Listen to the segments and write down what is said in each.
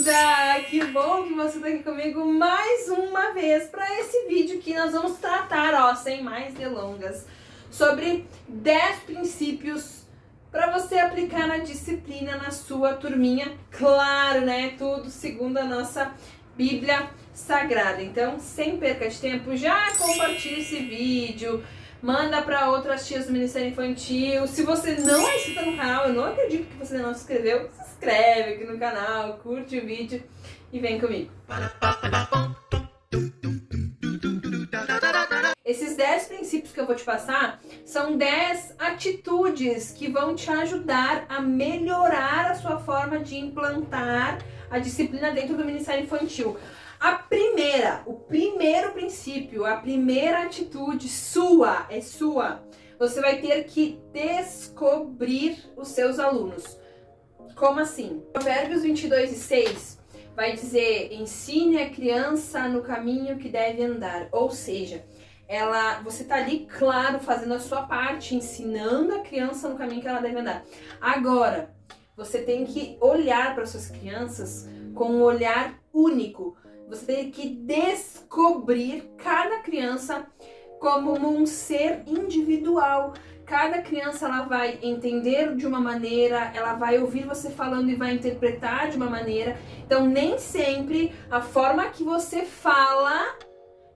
linda! Que bom que você está aqui comigo mais uma vez para esse vídeo que nós vamos tratar, sem mais delongas, sobre 10 princípios para você aplicar na disciplina na sua turminha. Claro, né? Tudo segundo a nossa Bíblia Sagrada. Então, sem perca de tempo, já compartilha esse vídeo. Manda para outras tias do Ministério Infantil. Se você não é inscrito no canal, eu não acredito que você ainda não se inscreveu, se inscreve aqui no canal, curte o vídeo e vem comigo. Esses 10 princípios que eu vou te passar são 10 atitudes que vão te ajudar a melhorar a sua forma de implantar a disciplina dentro do Ministério Infantil. O primeiro princípio, a primeira atitude é sua. Você vai ter que descobrir os seus alunos. Como assim? Provérbios 22:6 vai dizer: ensine a criança no caminho que deve andar. Ou seja, você tá ali, claro, fazendo a sua parte, ensinando a criança no caminho que ela deve andar. Agora, você tem que olhar para suas crianças com um olhar único. Você tem que descobrir cada criança como um ser individual. Cada criança ela vai entender de uma maneira, ela vai ouvir você falando e vai interpretar de uma maneira. Então, nem sempre a forma que você fala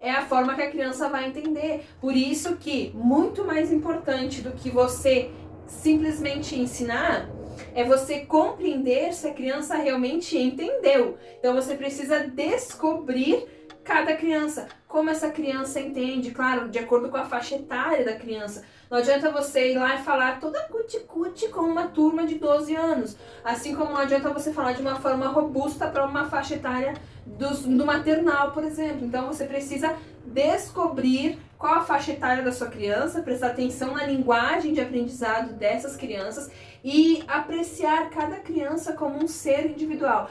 é a forma que a criança vai entender. Por isso que, muito mais importante do que você simplesmente ensinar, é você compreender se a criança realmente entendeu. Então você precisa descobrir cada criança, como essa criança entende, claro, de acordo com a faixa etária da criança. Não adianta você ir lá e falar toda cuti-cuti com uma turma de 12 anos. Assim como não adianta você falar de uma forma robusta para uma faixa etária do maternal, por exemplo. Então você precisa descobrir qual a faixa etária da sua criança, prestar atenção na linguagem de aprendizado dessas crianças e apreciar cada criança como um ser individual.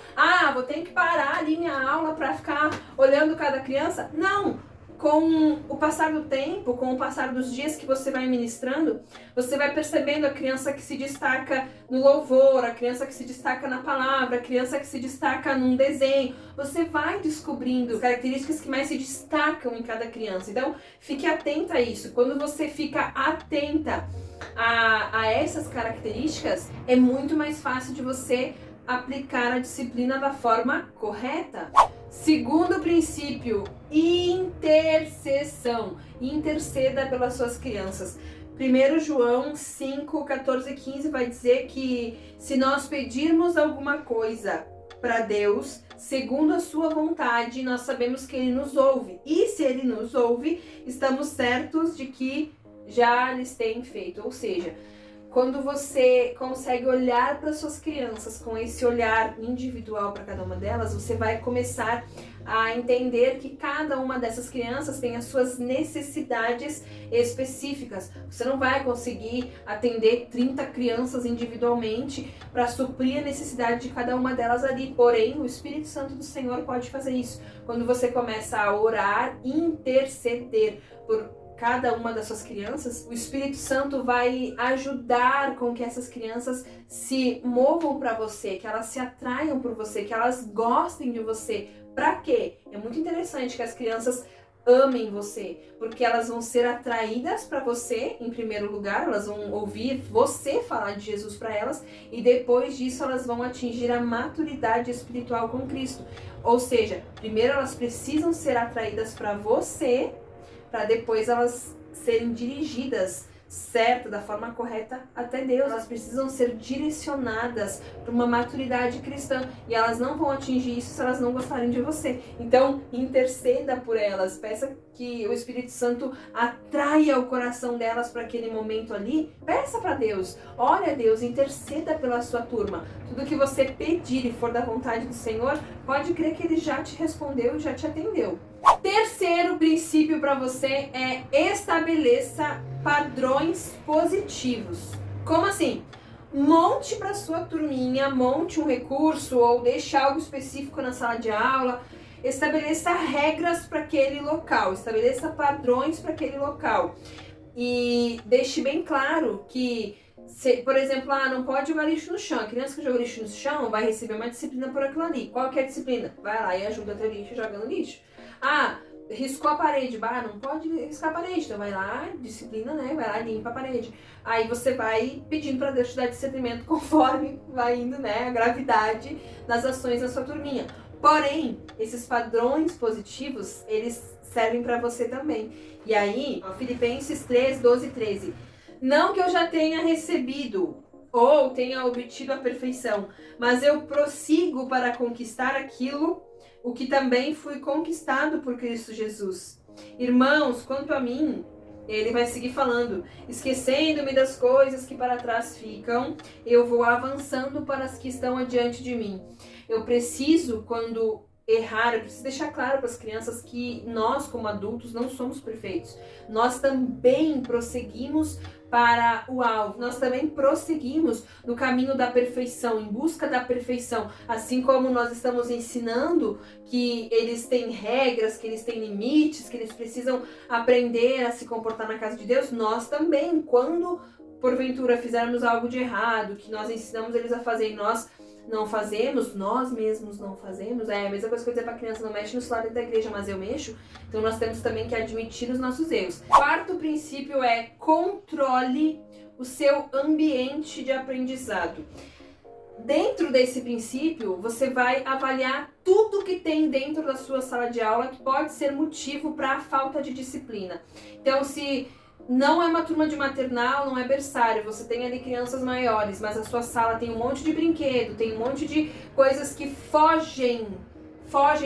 Vou ter que parar ali minha aula para ficar olhando cada criança? Não! Com o passar do tempo, com o passar dos dias que você vai ministrando, você vai percebendo a criança que se destaca no louvor, a criança que se destaca na palavra, a criança que se destaca num desenho. Você vai descobrindo as características que mais se destacam em cada criança. Então, fique atenta a isso. Quando você fica atenta a essas características, é muito mais fácil de você aplicar a disciplina da forma correta. Segundo princípio, intercessão. Interceda pelas suas crianças. 1 João 5, 14 e 15 vai dizer que se nós pedirmos alguma coisa para Deus, segundo a sua vontade, nós sabemos que Ele nos ouve. E se Ele nos ouve, estamos certos de que já lhes tem feito. Ou seja, quando você consegue olhar para suas crianças com esse olhar individual para cada uma delas, você vai começar a entender que cada uma dessas crianças tem as suas necessidades específicas. Você não vai conseguir atender 30 crianças individualmente para suprir a necessidade de cada uma delas ali. Porém, o Espírito Santo do Senhor pode fazer isso. Quando você começa a orar, interceder por cada uma das suas crianças, o Espírito Santo vai ajudar com que essas crianças se movam para você, que elas se atraiam por você, que elas gostem de você. Para quê? É muito interessante que as crianças amem você, porque elas vão ser atraídas para você em primeiro lugar, elas vão ouvir você falar de Jesus para elas e depois disso elas vão atingir a maturidade espiritual com Cristo. Ou seja, primeiro elas precisam ser atraídas para você, para depois elas serem dirigidas certo, da forma correta até Deus. Elas precisam ser direcionadas para uma maturidade cristã e elas não vão atingir isso se elas não gostarem de você. Então, interceda por elas, peça que o Espírito Santo atraia o coração delas para aquele momento ali. Peça para Deus, ore a Deus, interceda pela sua turma. Tudo que você pedir e for da vontade do Senhor, pode crer que Ele já te respondeu e já te atendeu. Terceiro princípio para você é estabeleça padrões positivos. Como assim? Monte para sua turminha, monte um recurso ou deixe algo específico na sala de aula. Estabeleça regras para aquele local, estabeleça padrões para aquele local. E deixe bem claro que Por exemplo, não pode jogar lixo no chão. A criança que joga lixo no chão vai receber uma disciplina por aquilo ali. Qual que é a disciplina? Vai lá e ajuda a ter lixo jogando lixo. Riscou a parede, não pode riscar a parede, então vai lá, disciplina, né, vai lá, limpa a parede. Aí você vai pedindo para Deus te dar discernimento conforme vai indo, né, a gravidade das ações da sua turminha. Porém, esses padrões positivos, eles servem para você também. E aí, Filipenses 3, 12 e 13. Não que eu já tenha recebido ou tenha obtido a perfeição, mas eu prossigo para conquistar aquilo o que também fui conquistado por Cristo Jesus. Irmãos, quanto a mim, ele vai seguir falando, esquecendo-me das coisas que para trás ficam, eu vou avançando para as que estão adiante de mim. Eu preciso, quando errar, eu preciso deixar claro para as crianças que nós, como adultos, não somos perfeitos. Nós também prosseguimos para o alvo. Nós também prosseguimos no caminho da perfeição, em busca da perfeição. Assim como nós estamos ensinando que eles têm regras, que eles têm limites, que eles precisam aprender a se comportar na casa de Deus, nós também, quando porventura fizermos algo de errado, que nós ensinamos eles a fazer e nós não fazemos, nós mesmos não fazemos, é a mesma coisa que eu dizer pra criança, não mexe no celular da igreja, mas eu mexo, então nós temos também que admitir os nossos erros. Quarto princípio é controle o seu ambiente de aprendizado. Dentro desse princípio, você vai avaliar tudo que tem dentro da sua sala de aula que pode ser motivo para a falta de disciplina. Então, se não é uma turma de maternal, não é berçário, você tem ali crianças maiores, mas a sua sala tem um monte de brinquedo, tem um monte de coisas que fogem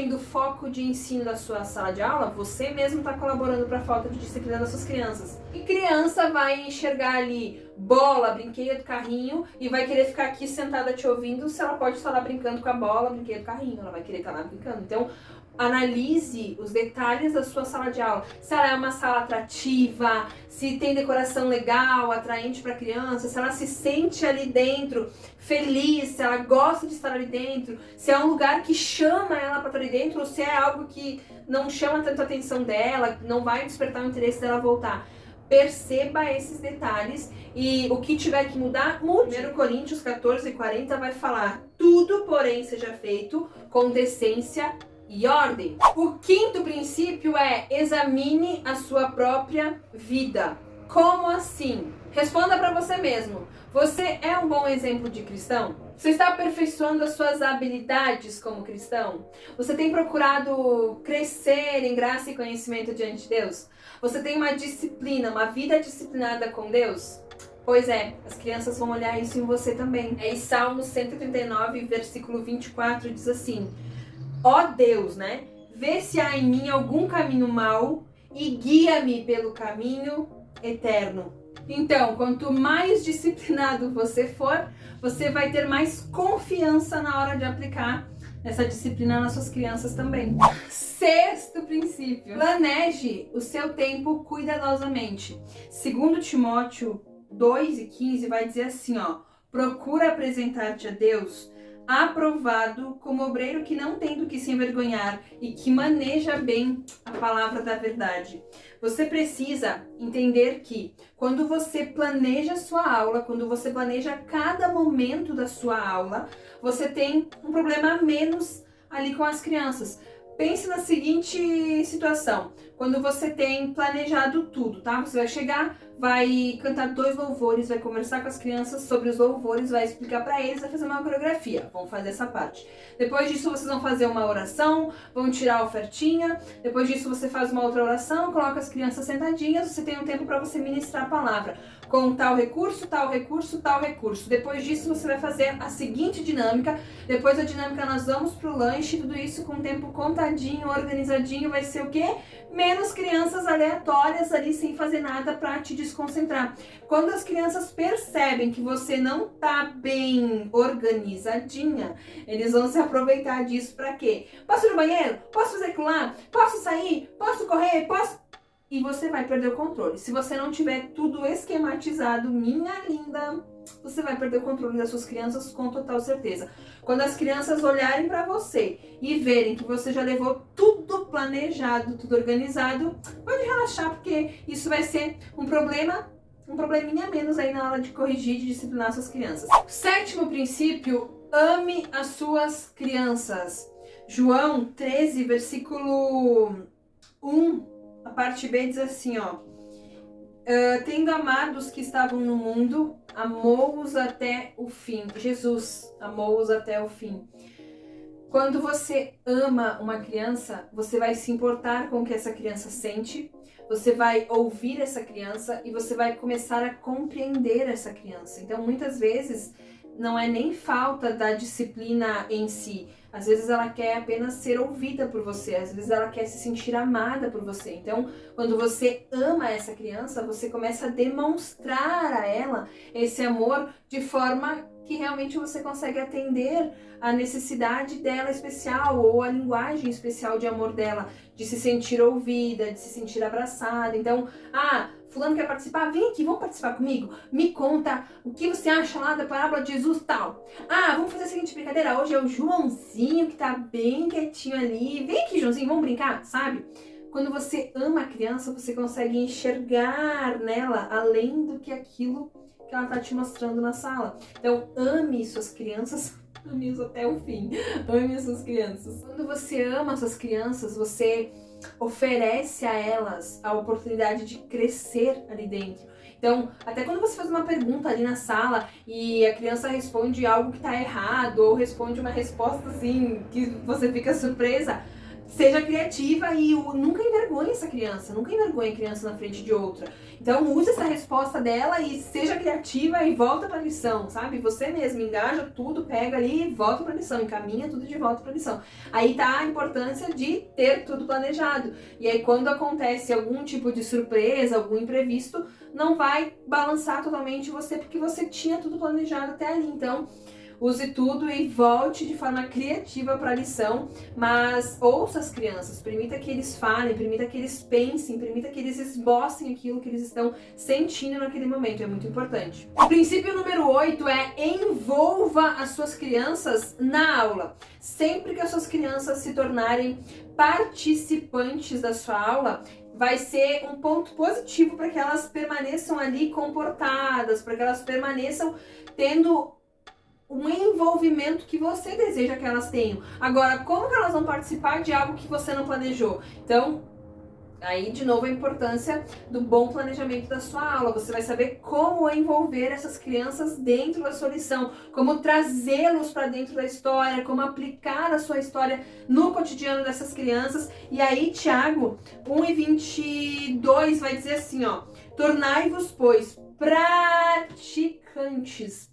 do foco de ensino da sua sala de aula, você mesmo está colaborando para a falta de disciplina das suas crianças. E criança vai enxergar ali bola, brinquedo, carrinho e vai querer ficar aqui sentada te ouvindo se ela pode estar lá brincando com a bola, brinquedo, carrinho, ela vai querer estar lá brincando. Então, analise os detalhes da sua sala de aula. Se ela é uma sala atrativa, se tem decoração legal, atraente para a criança, se ela se sente ali dentro feliz, se ela gosta de estar ali dentro, se é um lugar que chama ela para estar ali dentro ou se é algo que não chama tanto a atenção dela, não vai despertar o interesse dela voltar. Perceba esses detalhes e o que tiver que mudar, mude. 1 Coríntios 14:40 vai falar: tudo, porém, seja feito com decência e ordem. O quinto princípio é: examine a sua própria vida. Como assim? Responda para você mesmo. Você é um bom exemplo de cristão? Você está aperfeiçoando as suas habilidades como cristão? Você tem procurado crescer em graça e conhecimento diante de Deus? Você tem uma disciplina, uma vida disciplinada com Deus? Pois é, as crianças vão olhar isso em você também. Em Salmo 139, versículo 24, diz assim: ó Deus, né? Vê se há em mim algum caminho mau e guia-me pelo caminho eterno. Então, quanto mais disciplinado você for, você vai ter mais confiança na hora de aplicar essa disciplina nas suas crianças também. Sexto princípio: planeje o seu tempo cuidadosamente. 2 Timóteo 2:15 vai dizer assim, procura apresentar-te a Deus aprovado como obreiro que não tem do que se envergonhar e que maneja bem a palavra da verdade. Você precisa entender que quando você planeja a sua aula, quando você planeja cada momento da sua aula, você tem um problema a menos ali com as crianças. Pense na seguinte situação: quando você tem planejado tudo, tá? Você vai chegar, vai cantar 2 louvores, vai conversar com as crianças sobre os louvores, vai explicar para eles, vai fazer uma coreografia. Vamos fazer essa parte. Depois disso, vocês vão fazer uma oração, vão tirar a ofertinha. Depois disso, você faz uma outra oração, coloca as crianças sentadinhas, você tem um tempo para você ministrar a palavra com tal recurso, tal recurso, tal recurso. Depois disso, você vai fazer a seguinte dinâmica. Depois da dinâmica, nós vamos pro lanche, tudo isso com o tempo contadinho, organizadinho. Vai ser o quê? Menos crianças aleatórias ali sem fazer nada para te desconcentrar. Quando as crianças percebem que você não tá bem organizadinha, eles vão se aproveitar disso para quê? Posso ir no banheiro? Posso fazer aquilo lá? Posso sair? Posso correr? Posso... E você vai perder o controle. Se você não tiver tudo esquematizado, minha linda, você vai perder o controle das suas crianças com total certeza. Quando as crianças olharem para você e verem que você já levou tudo planejado, tudo organizado, pode relaxar, porque isso vai ser um problema um probleminha a menos aí na hora de corrigir, de disciplinar suas crianças. Sétimo princípio, ame as suas crianças. João 13, versículo 1, a parte B diz assim, ó. Tendo amado os que estavam no mundo, amou-os até o fim. Jesus amou-os até o fim. Quando você ama uma criança, você vai se importar com o que essa criança sente, você vai ouvir essa criança e você vai começar a compreender essa criança. Então, muitas vezes, não é nem falta da disciplina em si. Às vezes ela quer apenas ser ouvida por você, às vezes ela quer se sentir amada por você. Então, quando você ama essa criança, você começa a demonstrar a ela esse amor de forma que realmente você consegue atender a necessidade dela especial ou a linguagem especial de amor dela, de se sentir ouvida, de se sentir abraçada. Então, fulano quer participar? Vem aqui, vamos participar comigo? Me conta o que você acha lá da parábola de Jesus tal. Vamos fazer a seguinte brincadeira, hoje é o Joãozinho que tá bem quietinho ali. Vem aqui, Joãozinho, vamos brincar, sabe? Quando você ama a criança, você consegue enxergar nela além do que aquilo que ela tá te mostrando na sala. Então, ame suas crianças, ame isso até o fim. Ame as suas crianças. Quando você ama as suas crianças, você oferece a elas a oportunidade de crescer ali dentro. Então, até quando você faz uma pergunta ali na sala e a criança responde algo que tá errado ou responde uma resposta assim que você fica surpresa, seja criativa e nunca envergonhe essa criança, nunca envergonhe a criança na frente de outra. Então use essa resposta dela e seja criativa e volta pra lição, sabe? Você mesmo engaja tudo, pega ali e volta pra lição, encaminha tudo de volta pra lição. Aí tá a importância de ter tudo planejado. E aí quando acontece algum tipo de surpresa, algum imprevisto, não vai balançar totalmente você porque você tinha tudo planejado até ali. Então, use tudo e volte de forma criativa para a lição, mas ouça as crianças, permita que eles falem, permita que eles pensem, permita que eles esbocem aquilo que eles estão sentindo naquele momento, é muito importante. O princípio número 8 é envolva as suas crianças na aula. Sempre que as suas crianças se tornarem participantes da sua aula, vai ser um ponto positivo para que elas permaneçam ali comportadas, para que elas permaneçam tendo um envolvimento que você deseja que elas tenham. Agora, como que elas vão participar de algo que você não planejou? Então, aí de novo a importância do bom planejamento da sua aula. Você vai saber como envolver essas crianças dentro da sua lição, como trazê-los para dentro da história, como aplicar a sua história no cotidiano dessas crianças. E aí, Tiago 1:22 vai dizer assim, ó: tornai-vos, pois, praticantes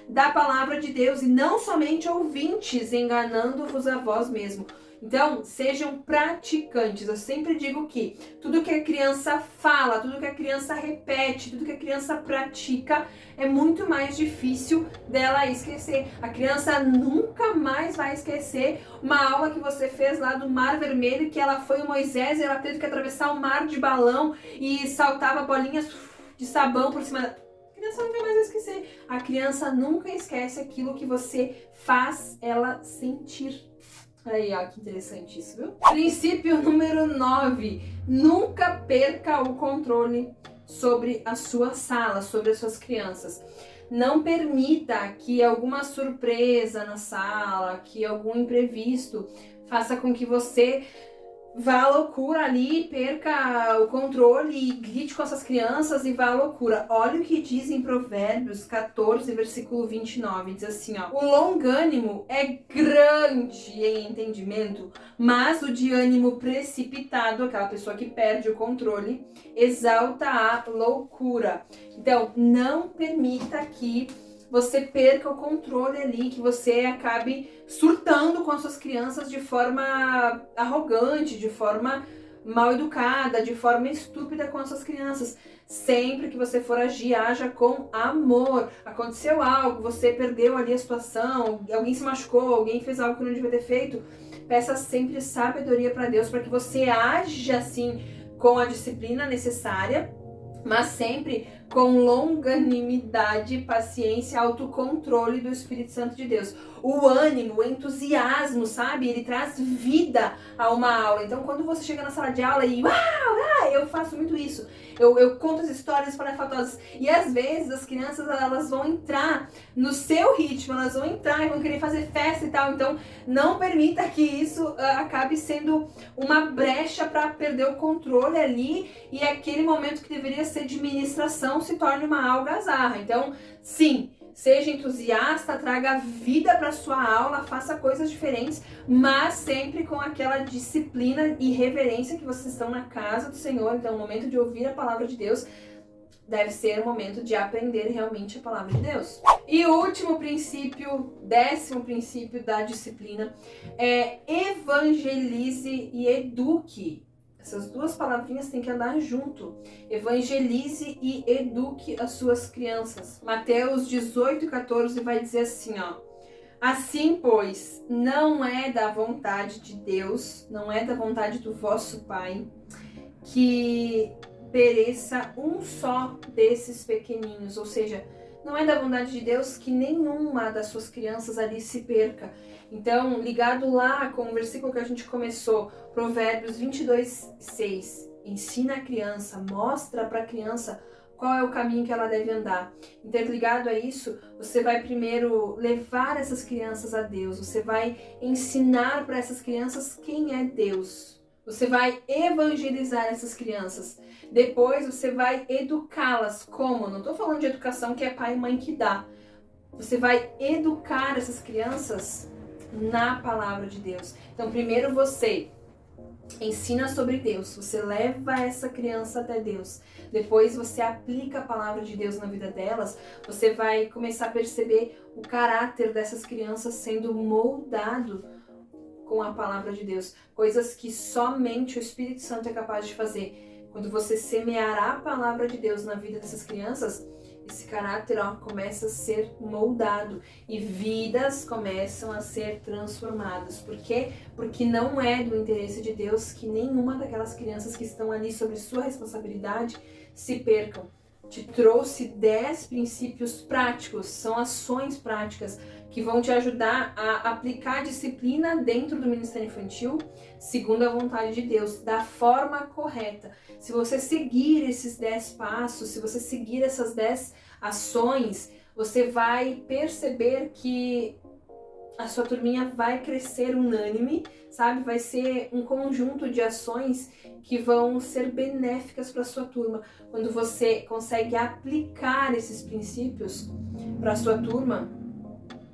da palavra de Deus e não somente ouvintes, enganando-vos a vós mesmo. Então, sejam praticantes. Eu sempre digo que tudo que a criança fala, tudo que a criança repete, tudo que a criança pratica, é muito mais difícil dela esquecer. A criança nunca mais vai esquecer uma aula que você fez lá do Mar Vermelho, que ela foi o Moisés e ela teve que atravessar o mar de balão e saltava bolinhas de sabão por cima da... A criança nunca mais vai esquecer. A criança nunca esquece aquilo que você faz ela sentir. Aí, ó, que interessante isso, viu? Princípio número 9. Nunca perca o controle sobre a sua sala, sobre as suas crianças. Não permita que alguma surpresa na sala, que algum imprevisto faça com que você vá à loucura ali, perca o controle e grite com essas crianças e vá à loucura. Olha o que diz em Provérbios 14, versículo 29. Diz assim, ó: o longânimo é grande em entendimento, mas o de ânimo precipitado, aquela pessoa que perde o controle, exalta a loucura. Então, não permita que você perca o controle ali, que você acabe surtando com as suas crianças de forma arrogante, de forma mal educada, de forma estúpida com as suas crianças. Sempre que você for agir, haja com amor. Aconteceu algo, você perdeu ali a situação, alguém se machucou, alguém fez algo que não devia ter feito, peça sempre sabedoria para Deus, para que você haja assim com a disciplina necessária, mas sempre com longanimidade, paciência, autocontrole do Espírito Santo de Deus. O ânimo, o entusiasmo, sabe? Ele traz vida a uma aula. Então, quando você chega na sala de aula e eu faço muito isso. Eu conto as histórias espalhafatosas. E às vezes as crianças, elas vão entrar no seu ritmo, elas vão entrar e vão querer fazer festa e tal. Então, não permita que isso acabe sendo uma brecha para perder o controle ali e aquele momento que deveria ser de ministração se torne uma algazarra. Então, sim, seja entusiasta, traga vida para sua aula, faça coisas diferentes, mas sempre com aquela disciplina e reverência que vocês estão na casa do Senhor. Então, o momento de ouvir a palavra de Deus deve ser o momento de aprender realmente a palavra de Deus. E o último princípio, 10º princípio da disciplina, é evangelize e eduque. Essas duas palavrinhas têm que andar junto. Evangelize e eduque as suas crianças. Mateus 18:14 vai dizer assim, ó. Assim, pois, não é da vontade de Deus, não é da vontade do vosso Pai, que pereça um só desses pequeninos. Ou seja, não é da vontade de Deus que nenhuma das suas crianças ali se perca. Então, ligado lá com o versículo que a gente começou, Provérbios 22:6, ensina a criança, mostra para a criança qual é o caminho que ela deve andar. Interligado a isso, você vai primeiro levar essas crianças a Deus, você vai ensinar para essas crianças quem é Deus. Você vai evangelizar essas crianças. Depois você vai educá-las. Como? Não estou falando de educação que é pai e mãe que dá. Você vai educar essas crianças na palavra de Deus. Então, primeiro você ensina sobre Deus, você leva essa criança até Deus. Depois você aplica a palavra de Deus na vida delas, você vai começar a perceber o caráter dessas crianças sendo moldado com a palavra de Deus. Coisas que somente o Espírito Santo é capaz de fazer. Quando você semeará a palavra de Deus na vida dessas crianças, esse caráter começa a ser moldado e vidas começam a ser transformadas. Por quê? Porque não é do interesse de Deus que nenhuma daquelas crianças que estão ali sob sua responsabilidade se percam. Te trouxe 10 princípios práticos, são ações práticas que vão te ajudar a aplicar a disciplina dentro do Ministério Infantil, segundo a vontade de Deus, da forma correta. Se você seguir esses 10 passos, se você seguir essas 10 ações, você vai perceber que a sua turminha vai crescer unânime, sabe? Vai ser um conjunto de ações que vão ser benéficas para a sua turma. Quando você consegue aplicar esses princípios para a sua turma,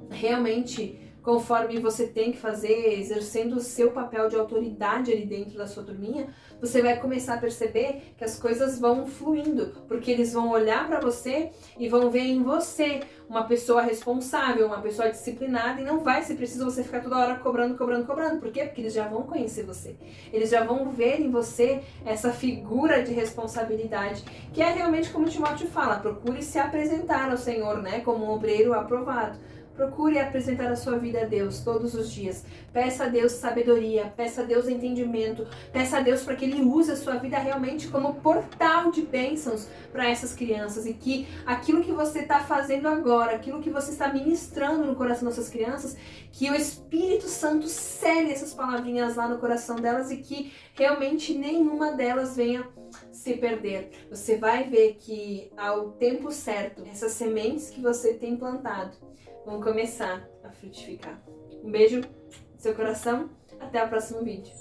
realmente, conforme você tem que fazer, exercendo o seu papel de autoridade ali dentro da sua turminha, você vai começar a perceber que as coisas vão fluindo, porque eles vão olhar para você e vão ver em você uma pessoa responsável, uma pessoa disciplinada, e não vai ser preciso você ficar toda hora cobrando. Por quê? Porque eles já vão conhecer você. Eles já vão ver em você essa figura de responsabilidade, que é realmente como Timóteo fala, procure se apresentar ao Senhor, né, como um obreiro aprovado. Procure apresentar a sua vida a Deus todos os dias. Peça a Deus sabedoria, peça a Deus entendimento, peça a Deus para que Ele use a sua vida realmente como portal de bênçãos para essas crianças, e que aquilo que você está fazendo agora, aquilo que você está ministrando no coração dessas crianças, que o Espírito Santo cele essas palavrinhas lá no coração delas e que realmente nenhuma delas venha se perder. Você vai ver que ao tempo certo, essas sementes que você tem plantado vão começar a frutificar. Um beijo no seu coração, até o próximo vídeo.